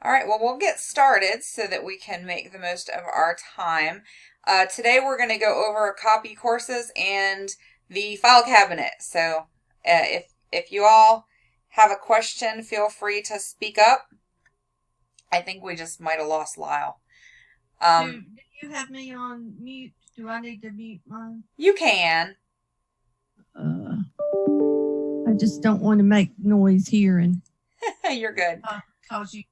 All right, well, we'll get started so that we can make the most of our time. Today we're going to go over copy courses and the file cabinet. So if you all have a question, feel free to speak up. I think we just might have lost Lyle. Do you have me on mute? Do I need to mute mine? You can. Uh, I just don't want to make noise here and You're good. cause you.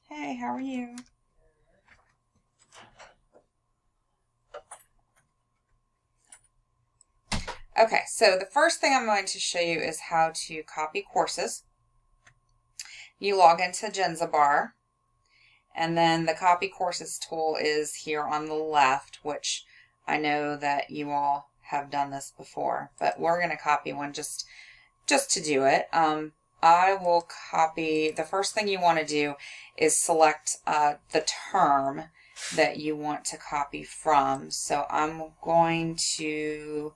Hey, how are you? Okay, so the first thing I'm going to show you is how to copy courses. You log into Jenzabar, and then the copy courses tool is here on the left, which I know that you all have done this before, but we're going to copy one just to do it. I will copy, the first thing you want to do is select the term that you want to copy from. So I'm going to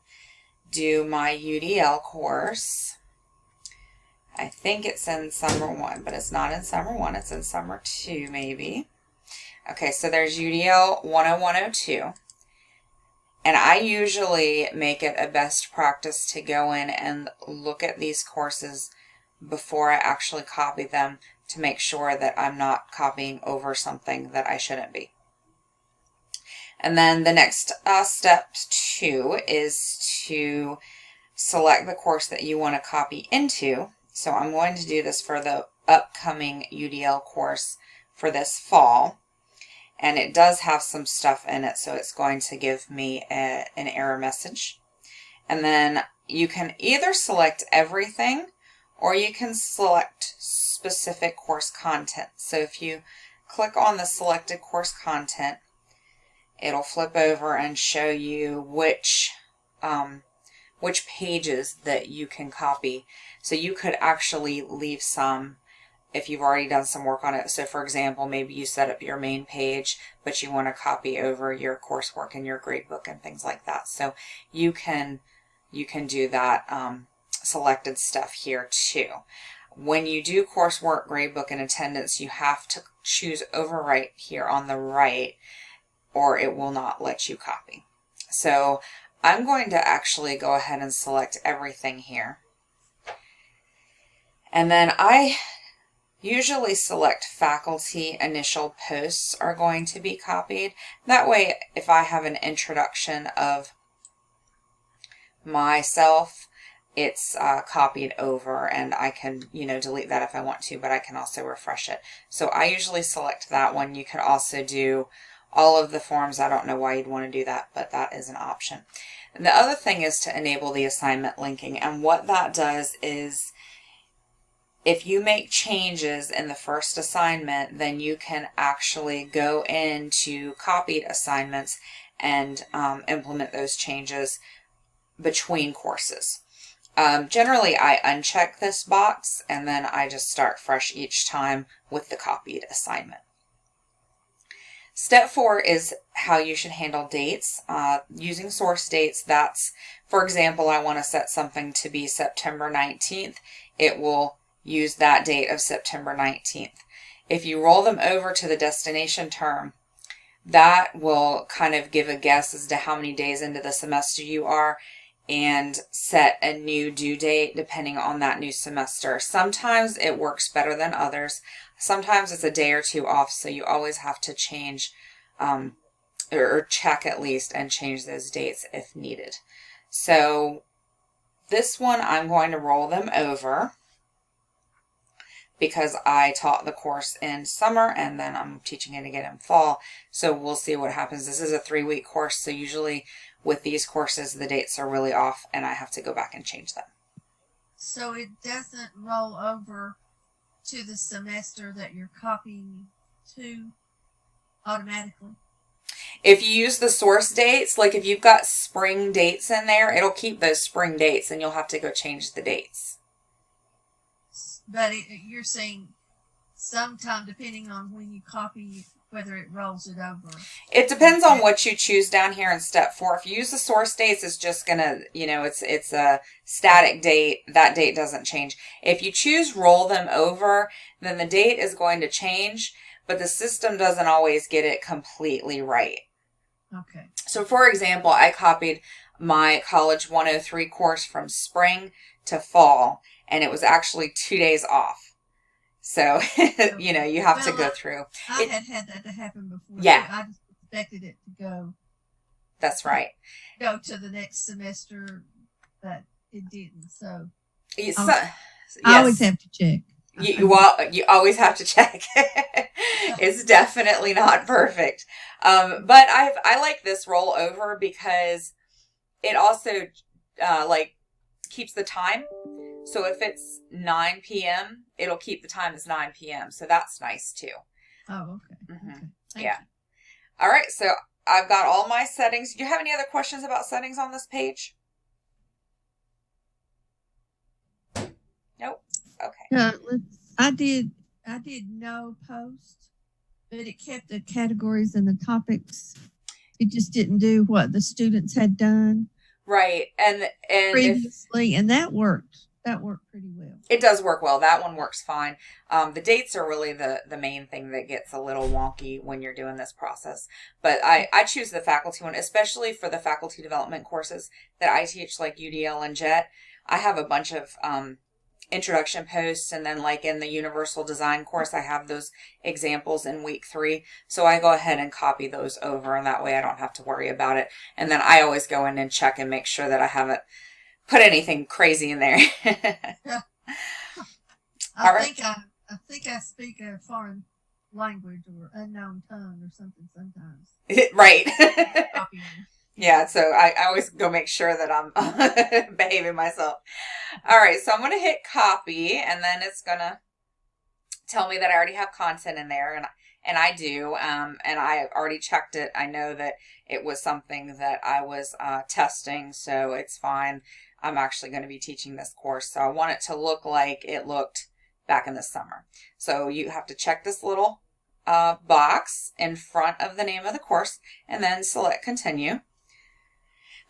do my UDL course. I think it's in summer 1, but it's not in summer 1, it's in summer 2 maybe. Okay, so there's UDL 10102. And I usually make it a best practice to go in and look at these courses before I actually copy them to make sure that I'm not copying over something that I shouldn't be. And then the next step 2 is to select the course that you want to copy into. So I'm going to do this for the upcoming UDL course for this fall. And it does have some stuff in it, so it's going to give me an error message. And then you can either select everything or you can select specific course content. So if you click on the selected course content, it'll flip over and show you which pages that you can copy. So you could actually leave some if you've already done some work on it. So for example, maybe you set up your main page, but you want to copy over your coursework and your gradebook and things like that. So you can do that selected stuff here too. When you do coursework, gradebook, and attendance, you have to choose overwrite here on the right, or it will not let you copy. So I'm going to actually go ahead and select everything here. And then I usually select faculty initial posts are going to be copied. That way, if I have an introduction of myself, it's copied over, and I can, delete that if I want to, but I can also refresh it. So I usually select that one. You could also do all of the forms. I don't know why you'd want to do that, but that is an option. And the other thing is to enable the assignment linking, and what that does is if you make changes in the first assignment, then you can actually go into copied assignments and implement those changes between courses. Generally, I uncheck this box and then I just start fresh each time with the copied assignment. Step 4 is how you should handle dates. Using source dates, that's, for example, I want to set something to be September 19th. It will use that date of September 19th. If you roll them over to the destination term, that will kind of give a guess as to how many days into the semester you are and set a new due date depending on that new semester. Sometimes it works better than others. Sometimes it's a day or two off, so you always have to change or check at least and change those dates if needed. So this one I'm going to roll them over because I taught the course in summer and then I'm teaching it again in fall. So we'll see what happens. This is a 3-week course, so usually with these courses the dates are really off and I have to go back and change them. So it doesn't roll over to the semester that you're copying to automatically? If you use the source dates, like if you've got spring dates in there, it'll keep those spring dates and you'll have to go change the dates. But you're saying sometime, depending on when you copy, whether it rolls it over. It depends on what you choose down here in step 4. If you use the source dates, it's just gonna, it's a static date. That date doesn't change. If you choose roll them over, then the date is going to change, but the system doesn't always get it completely right. Okay. So for example, I copied my College 103 course from spring to fall, and it was actually 2 days off. So, you have to go through. I had that to happen before. Yeah. I just expected it to go. That's right. Go to the next semester, but it didn't. So, Yes. I always have to check. You always have to check. It's definitely not perfect. But I like this roll over because it also keeps the time. So if it's 9 p.m., it'll keep the time as 9 p.m. So that's nice too. Oh, okay. Mm-hmm. Okay. Yeah. You. All right. So I've got all my settings. Do you have any other questions about settings on this page? Nope. Okay. I did no post, but it kept the categories and the topics. It just didn't do what the students had done. Right. And previously, and that worked. That worked pretty well. It does work well. That one works fine. The dates are really the main thing that gets a little wonky when you're doing this process. But I choose the faculty one, especially for the faculty development courses that I teach, like UDL and JET. I have a bunch of introduction posts, and then like in the universal design course, I have those examples in week 3. So I go ahead and copy those over, and that way I don't have to worry about it. And then I always go in and check and make sure that I haven't put anything crazy in there. I think I speak a foreign language or unknown tongue or something sometimes. Right. Yeah, so I always go make sure that I'm behaving myself. All right, so I'm going to hit copy, and then it's going to tell me that I already have content in there, and I do, and I already checked it. I know that it was something that I was testing, so it's fine. I'm actually going to be teaching this course, so I want it to look like it looked back in the summer. So you have to check this little box in front of the name of the course, and then select continue.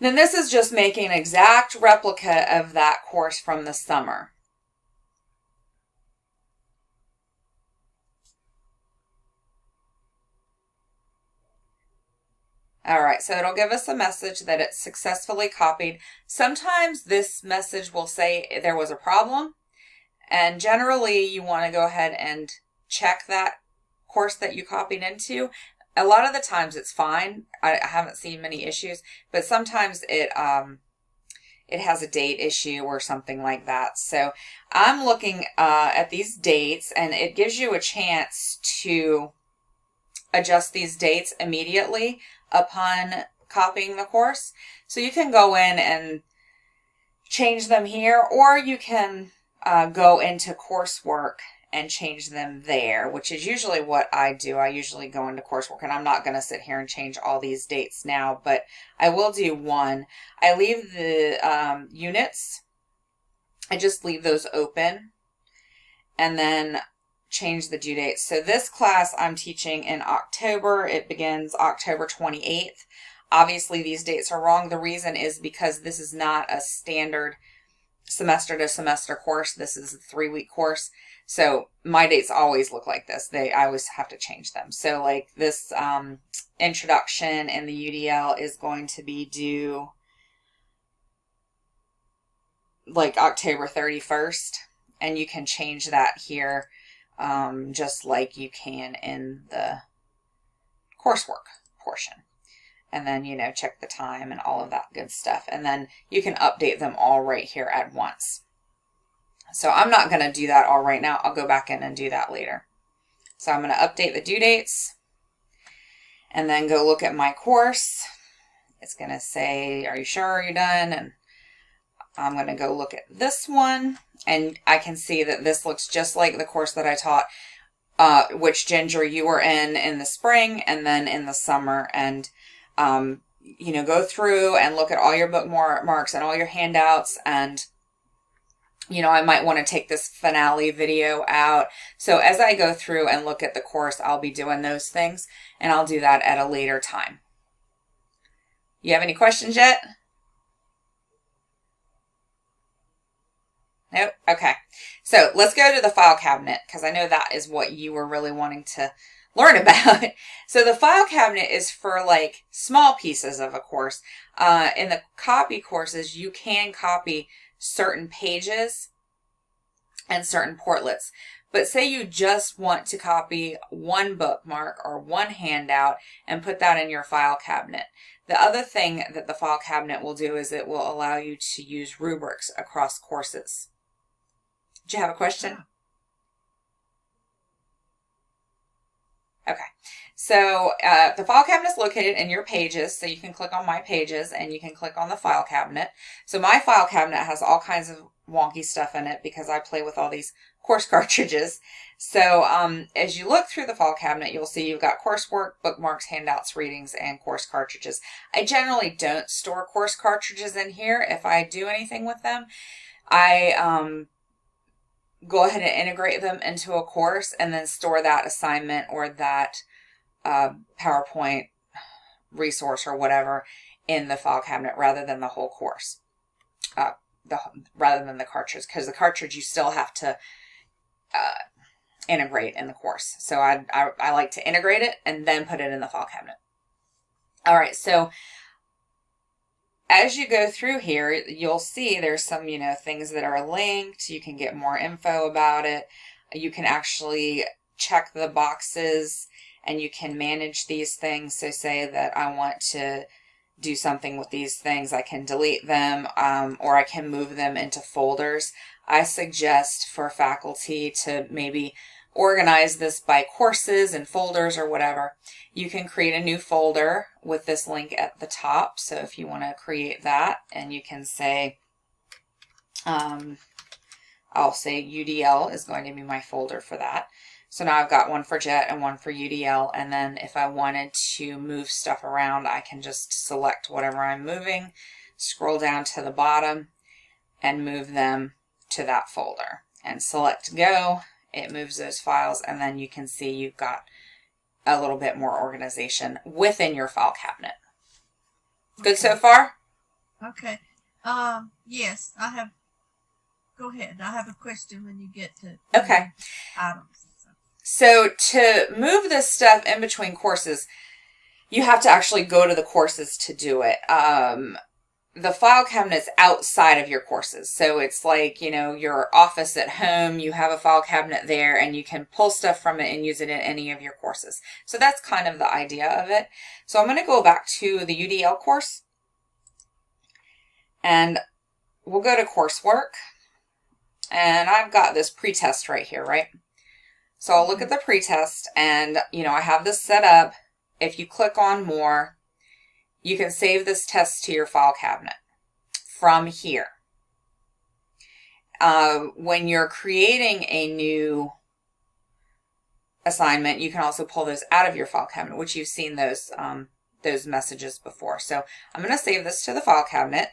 Then this is just making an exact replica of that course from the summer. All right, so it'll give us a message that it's successfully copied. Sometimes this message will say there was a problem, and generally you want to go ahead and check that course that you copied into. A lot of the times it's fine. I haven't seen many issues, but sometimes it has a date issue or something like that. So I'm looking at these dates, and it gives you a chance to adjust these dates immediately upon copying the course. So you can go in and change them here, or you can go into coursework and change them there, which is usually what I do. I usually go into coursework, and I'm not going to sit here and change all these dates now, but I will do one. I leave the units. I just leave those open, and then change the due date. So this class I'm teaching in October. It begins October 28th. Obviously these dates are wrong. The reason is because this is not a standard semester to semester course. This is a 3-week course. So my dates always look like this. I always have to change them. So like this introduction in the UDL is going to be due like October 31st. And you can change that here just like you can in the coursework portion. And then, check the time and all of that good stuff. And then you can update them all right here at once. So I'm not going to do that all right now. I'll go back in and do that later. So I'm going to update the due dates and then go look at my course. It's going to say, are you sure you're done? And I'm going to go look at this one, and I can see that this looks just like the course that I taught, which Ginger you were in the spring and then in the summer. And go through and look at all your bookmarks and all your handouts and you know, I might want to take this finale video out. So as I go through and look at the course, I'll be doing those things, and I'll do that at a later time. You have any questions yet? Nope. Okay. So let's go to the file cabinet, because I know that is what you were really wanting to learn about. So the file cabinet is for like small pieces of a course. In the copy courses, you can copy certain pages and certain portlets. But say you just want to copy one bookmark or one handout and put that in your file cabinet. The other thing that the file cabinet will do is it will allow you to use rubrics across courses. Did you have a question? Okay, so the file cabinet is located in your pages, so you can click on My Pages and you can click on the file cabinet. So my file cabinet has all kinds of wonky stuff in it because I play with all these course cartridges. So as you look through the file cabinet, you'll see you've got coursework, bookmarks, handouts, readings, and course cartridges. I generally don't store course cartridges in here. If I do anything with them, I go ahead and integrate them into a course and then store that assignment or that PowerPoint resource or whatever in the file cabinet rather than the whole course, rather than the cartridge, because the cartridge you still have to integrate in the course. So I like to integrate it and then put it in the file cabinet. All right, so as you go through here, you'll see there's some, you know, things that are linked. You can get more info about it. You can actually check the boxes and you can manage these things. So say that I want to do something with these things, I can delete them or I can move them into folders. I suggest for faculty to maybe organize this by courses and folders or whatever. You can create a new folder with this link at the top. So if you want to create that, and you can say, I'll say UDL is going to be my folder for that. So now I've got one for JET and one for UDL. And then if I wanted to move stuff around, I can just select whatever I'm moving, scroll down to the bottom and move them to that folder and select go. It moves those files, and then you can see you've got a little bit more organization within your file cabinet. Good so far? Okay. Yes, I have. Go ahead. I have a question when you get to Okay. items. So to move this stuff in between courses, you have to actually go to the courses to do it. The file cabinet is outside of your courses. So it's like, you know, your office at home, you have a file cabinet there and you can pull stuff from it and use it in any of your courses. So that's kind of the idea of it. So I'm going to go back to the UDL course and we'll go to coursework, and I've got this pretest right here, right? So I'll look at the pretest and, you know, I have this set up. If you click on more, you can save this test to your file cabinet from here. When you're creating a new assignment, you can also pull those out of your file cabinet, which you've seen those messages before. So I'm going to save this to the file cabinet.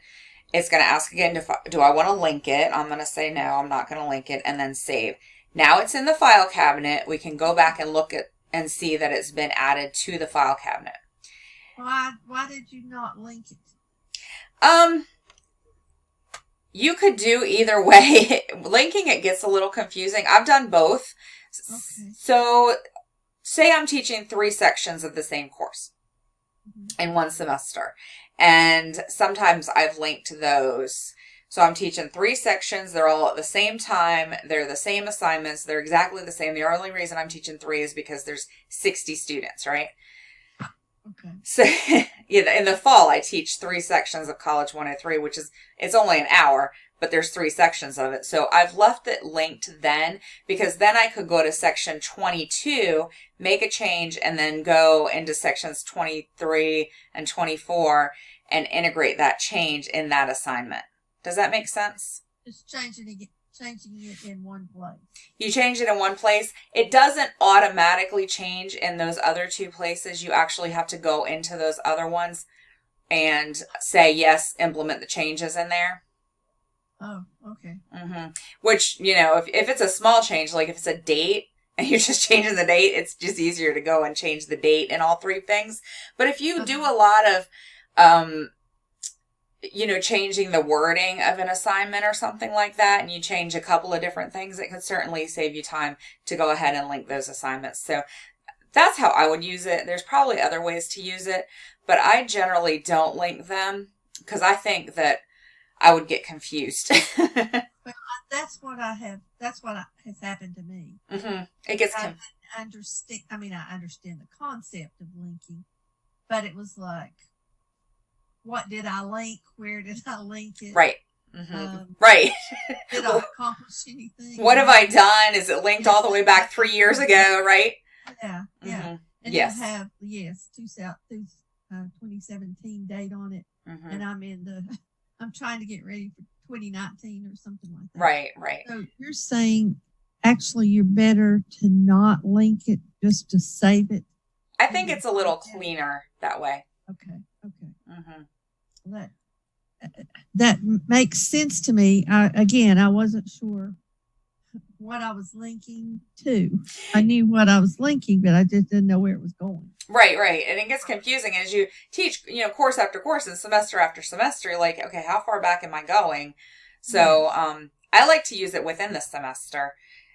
It's going to ask again, do I want to link it? I'm going to say no, I'm not going to link it, and then save. Now it's in the file cabinet. We can go back and look at and see that it's been added to the file cabinet. Why did you not link it? You could do either way. Linking it gets a little confusing. I've done both. Okay. So say I'm teaching 3 sections of the same course in one semester, and sometimes I've linked those. So I'm teaching 3 sections. They're all at the same time. They're the same assignments. They're exactly the same. The only reason I'm teaching 3 is because there's 60 students, right? Okay. So in the fall, I teach 3 sections of College 103, which is, it's only an hour, but there's 3 sections of it. So I've left it linked then, because then I could go to section 22, make a change, and then go into sections 23 and 24 and integrate that change in that assignment. Does that make sense? Just changing it in one place. You change it in one place. It doesn't automatically change in those other 2 places. You actually have to go into those other ones and say, yes, implement the changes in there. Oh, okay. Which, if it's a small change, like if it's a date and you're just changing the date, it's just easier to go and change the date in all three things. But if you do a lot of, changing the wording of an assignment or something like that, and you change a couple of different things, it could certainly save you time to go ahead and link those assignments. So that's how I would use it. There's probably other ways to use it, but I generally don't link them because I think that I would get confused. Well, that's what I have. That's what has happened to me. It gets I understand. I mean, I understand the concept of linking, but it was like, what did I link? Where did I link it? Right. Right. Did I accomplish anything? What have I done? Is it linked all the way back 3 years ago? Right. Yeah. Yeah. And yes. you have 2017 date on it, and I'm trying to get ready for 2019 or something like that. Right. Right. So you're saying actually you're better to not link it, just to save it. I think it's a little cleaner that way. Okay. That makes sense to me. I wasn't sure what I was linking to. I knew what I was linking, but I just didn't know where it was going. Right. And it gets confusing as you teach, course after course and semester after semester. Like, okay, how far back am I going? So I like to use it within the semester,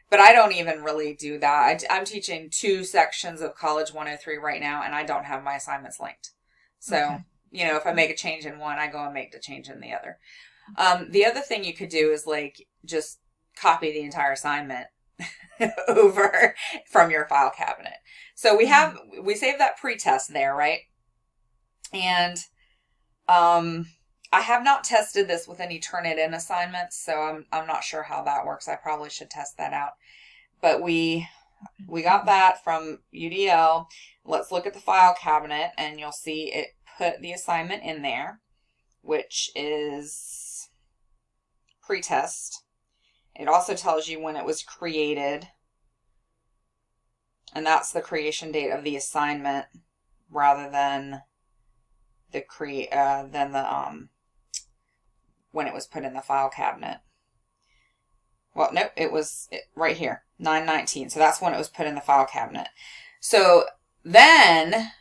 but I don't even really do that. I'm teaching 2 sections of College 103 right now, and I don't have my assignments linked. So, if I make a change in one, I go and make the change in the other. The other thing you could do is like just copy the entire assignment over from your file cabinet. So we save that pretest there, right? And I have not tested this with any Turnitin assignments, so I'm not sure how that works. I probably should test that out. But we got that from UDL. Let's look at the file cabinet, and you'll see it put the assignment in there, which is pretest. It also tells you when it was created, and that's the creation date of the assignment rather than the when it was put in the file cabinet. Well, nope, it was right here, 9/19. So that's when it was put in the file cabinet. So then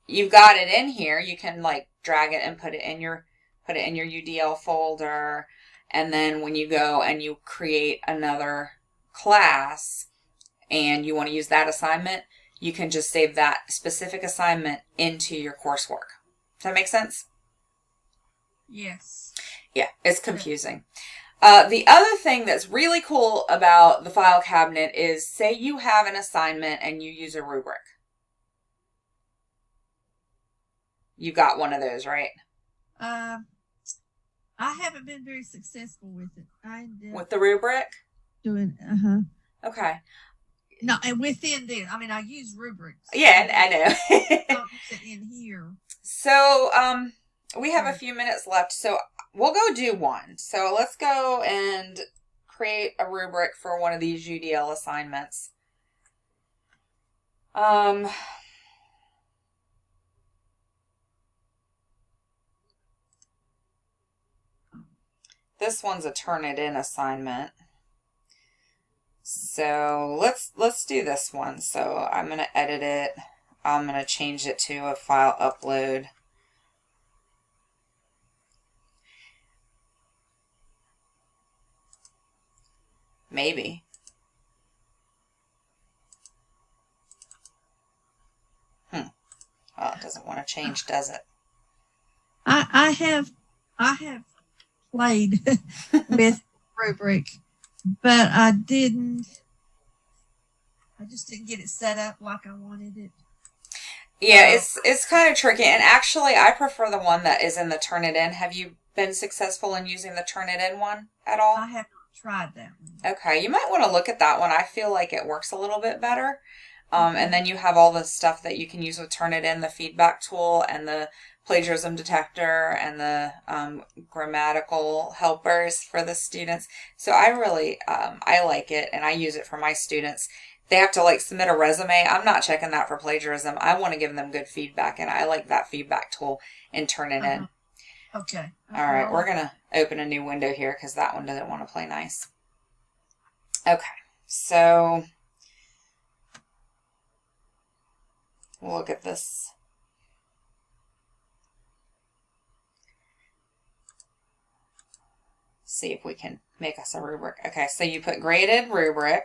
you've got it in here. You can like drag it and put it in your UDL folder. And then when you go and you create another class and you want to use that assignment, you can just save that specific assignment into your coursework. Does that make sense? Yes. Yeah, it's confusing. The other thing that's really cool about the file cabinet is, say you have an assignment and you use a rubric. You got one of those, right? I haven't been very successful with it. With the rubric? Doing, Okay. No, and within this, I mean, I use rubrics. Yeah, I know. Don't use it in here. So, we have a few minutes left, so we'll go do one. So let's go and create a rubric for one of these UDL assignments. This one's a Turnitin assignment. So let's do this one. So I'm going to edit it. I'm going to change it to a file upload. Maybe. Well, it doesn't want to change, does it? I have played with rubric, but I just didn't get it set up like I wanted it. Yeah, it's kind of tricky. And actually, I prefer the one that is in the Turnitin. Have you been successful in using the Turnitin one at all? I have not tried that one. Okay, you might want to look at that one. I feel like it works a little bit better. And then you have all the stuff that you can use with Turnitin, the feedback tool and the plagiarism detector and the grammatical helpers for the students. So I really, I like it, and I use it for my students. They have to like submit a resume. I'm not checking that for plagiarism. I want to give them good feedback, and I like that feedback tool in Turnitin. Okay. All right, we're going to open a new window here because that one doesn't want to play nice. Okay, so we'll look at this. See if we can make us a rubric. Okay, so you put graded rubric,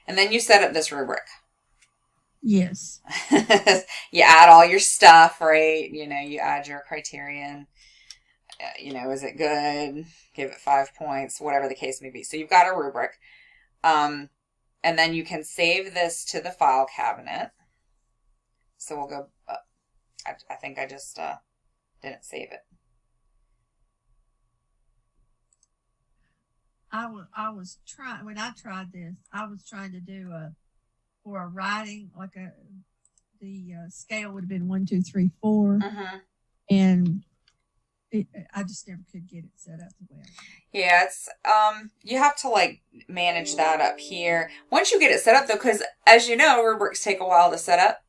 and then you set up this rubric. Yes. You add all your stuff, right? You know, you add your criterion. You know, is it good? Give it 5 points, whatever the case may be. So you've got a rubric. And then you can save this to the file cabinet. So we'll go, I think I just didn't save it. I was trying, when I tried this, I was trying to do for a writing, like the scale would have been 1, 2, 3, 4. And I just never could get it set up the way I wanted. Yeah, it's, you have to like manage that up here. Once you get it set up though, because as you know, rubrics take a while to set up.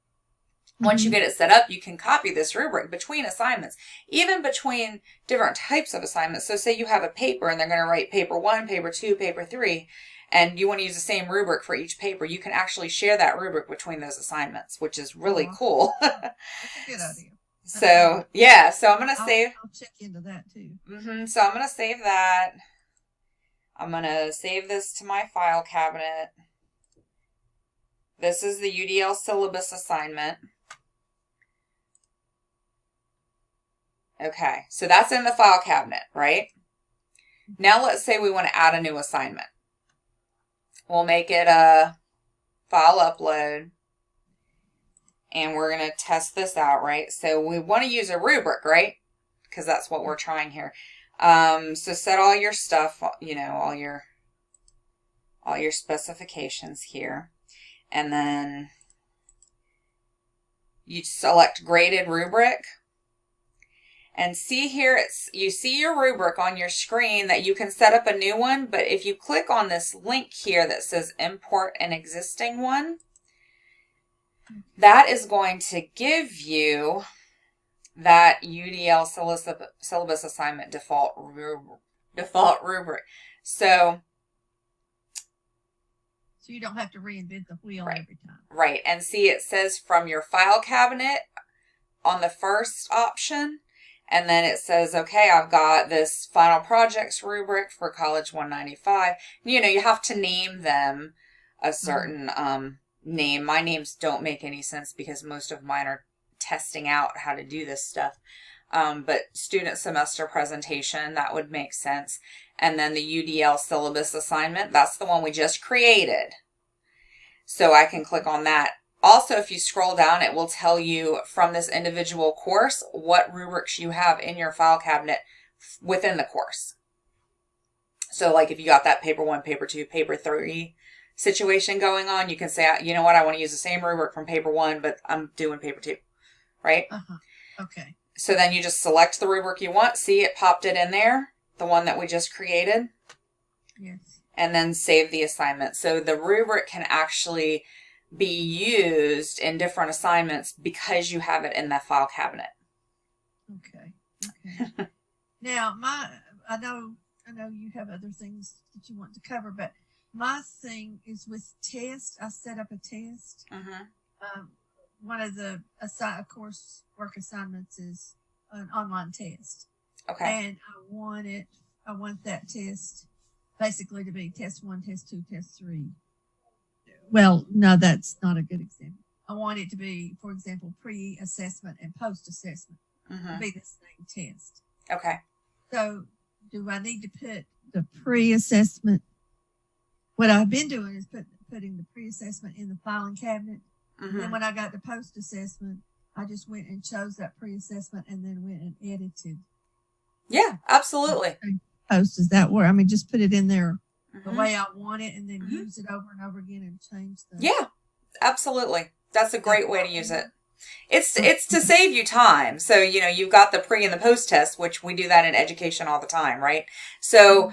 Once you get it set up, you can copy this rubric between assignments, even between different types of assignments. So say you have a paper and they're going to write paper 1, paper 2, paper 3, and you want to use the same rubric for each paper. You can actually share that rubric between those assignments, which is really cool. That's a good idea. So, yeah, so I'm going to save. I'll check into that too. So I'm going to save that. I'm going to save this to my file cabinet. This is the UDL syllabus assignment. Okay, so that's in the file cabinet, right? Now let's say we want to add a new assignment. We'll make it a file upload. And we're going to test this out, right? So we want to use a rubric, right? Because that's what we're trying here. So set all your stuff, you know, all your specifications here. And then you select graded rubric. And see here, you see your rubric on your screen that you can set up a new one. But if you click on this link here that says import an existing one, that is going to give you that UDL syllabus assignment default rubric. So you don't have to reinvent the wheel every time. Right. And see, it says from your file cabinet on the first option. And then it says, okay, I've got this final projects rubric for College 195. You know, you have to name them a certain name. My names don't make any sense because most of mine are testing out how to do this stuff. But student semester presentation, that would make sense. And then the UDL syllabus assignment, that's the one we just created. So I can click on that. Also, if you scroll down, it will tell you from this individual course what rubrics you have in your file cabinet within the course. So like if you got that paper 1, paper 2, paper 3 situation going on, you can say, you know what, I want to use the same rubric from paper 1, but I'm doing paper 2, right? Okay. So then you just select the rubric you want. See, it popped it in there, the one that we just created. Yes. And then save the assignment. So the rubric can actually be used in different assignments because you have it in that file cabinet. Okay. Now, I know you have other things that you want to cover, but my thing is with test. I set up a test. One of the course work assignments is an online test. Okay. And I want that test basically to be test 1, test 2, test 3. Well, no, that's not a good example. I want it to be, for example, pre-assessment and post-assessment to be the same test. Okay. So do I need to put the pre-assessment? What I've been doing is putting the pre-assessment in the filing cabinet. And then when I got to post-assessment, I just went and chose that pre-assessment and then went and edited. Yeah, absolutely. Post, does that work? I mean, just put it in there the way I want it and then use it over and over again and change the... Yeah, absolutely. That's a great way to use it. It's to save you time. So, you know, you've got the pre and the post test, which we do that in education all the time, right? So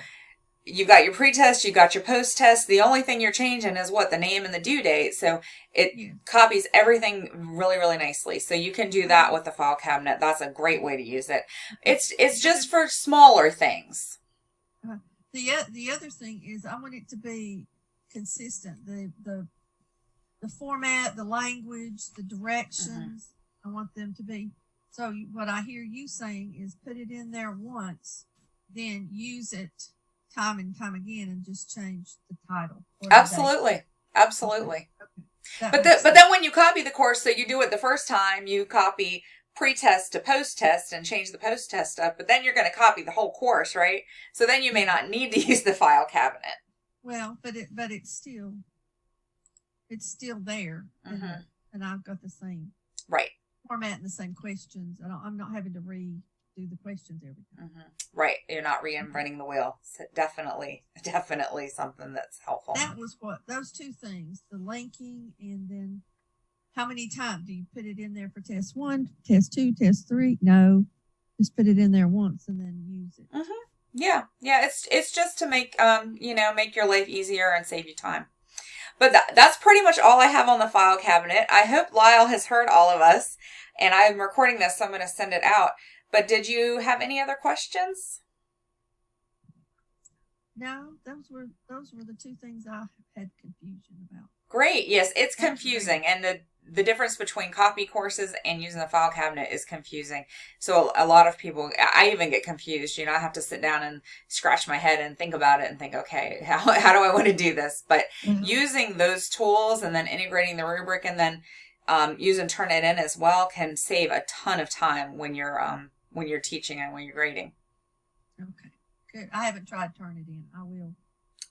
you got your pre-test, you got your post-test. The only thing you're changing is what? The name and the due date. So it Yeah. copies everything really, really nicely. So you can do that with the file cabinet. That's a great way to use it. It's just for smaller things. The other thing is I want it to be consistent. The format, the language, the directions. I want them to be. So what I hear you saying is put it in there once, then use it time and time again, and just change the title. Or the date. Absolutely. Okay. But then when you copy the course, so you do it the first time, you copy pre-test to post-test and change the post-test stuff, but then you're going to copy the whole course, right? So then you may not need to use the file cabinet. Well, but it's still there, and I've got the same right format and the same questions. I'm not having to redo the questions every time. Right, you're not reinventing the wheel. So definitely something that's helpful. That was what those two things: the linking, and then how many times do you put it in there for test 1, test 2, test 3? No, just put it in there once and then use it. Yeah. It's just to make make your life easier and save you time. But that's pretty much all I have on the file cabinet. I hope Lyle has heard all of us, and I'm recording this, so I'm going to send it out. But did you have any other questions? No, those were the two things I had confusion about. Great. Yes, it's confusing, and the difference between copy courses and using the file cabinet is confusing. So a lot of people, I even get confused. I have to sit down and scratch my head and think about it and think, okay, how do I want to do this? But using those tools and then integrating the rubric and then using Turnitin as well can save a ton of time when you're teaching and when you're grading. Okay, good. I haven't tried Turnitin. I will.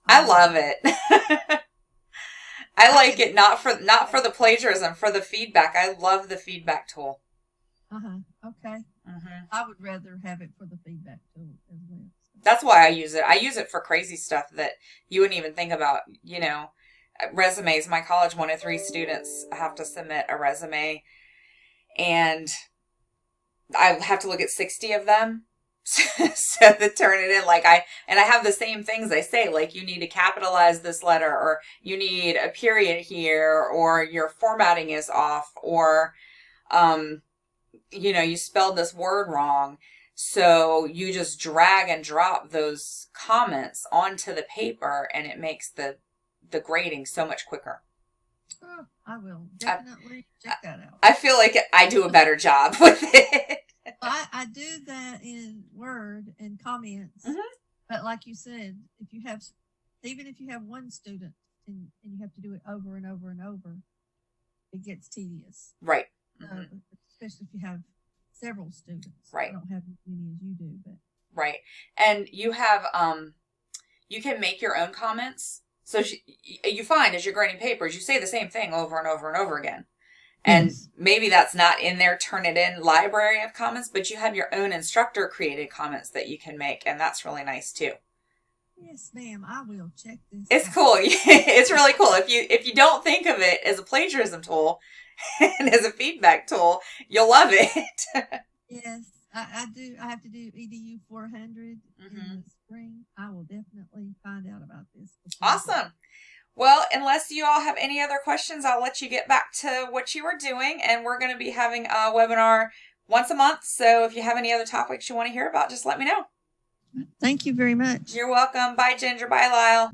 I love it. I like it not for the plagiarism, for the feedback. I love the feedback tool. Okay. I would rather have it for the feedback tool as well. That's why I use it. I use it for crazy stuff that you wouldn't even think about. Resumes. My college 103 students have to submit a resume, and I have to look at 60 of them. So to Turnitin, I have the same things I say, like you need to capitalize this letter, or you need a period here, or your formatting is off, or, you spelled this word wrong. So you just drag and drop those comments onto the paper, and it makes the grading so much quicker. Oh, I will definitely check that out. I feel like I do a better job with it. I do that in Word and comments, but like you said, even if you have one student and you have to do it over and over and over, it gets tedious. Right. Especially if you have several students. Right. I don't have as many as you do, but right. And you have you can make your own comments. So you find as you're grading papers, you say the same thing over and over and over again. And maybe that's not in their Turnitin library of comments, but you have your own instructor created comments that you can make, and that's really nice too. Yes, ma'am. I will check this. It's cool. It's really cool. If you don't think of it as a plagiarism tool and as a feedback tool, you'll love it. Yes, I do. I have to do EDU 400 in the spring. I will definitely find out about this. Awesome. Well, unless you all have any other questions, I'll let you get back to what you were doing. And we're going to be having a webinar once a month. So if you have any other topics you want to hear about, just let me know. Thank you very much. You're welcome. Bye, Ginger. Bye, Lyle.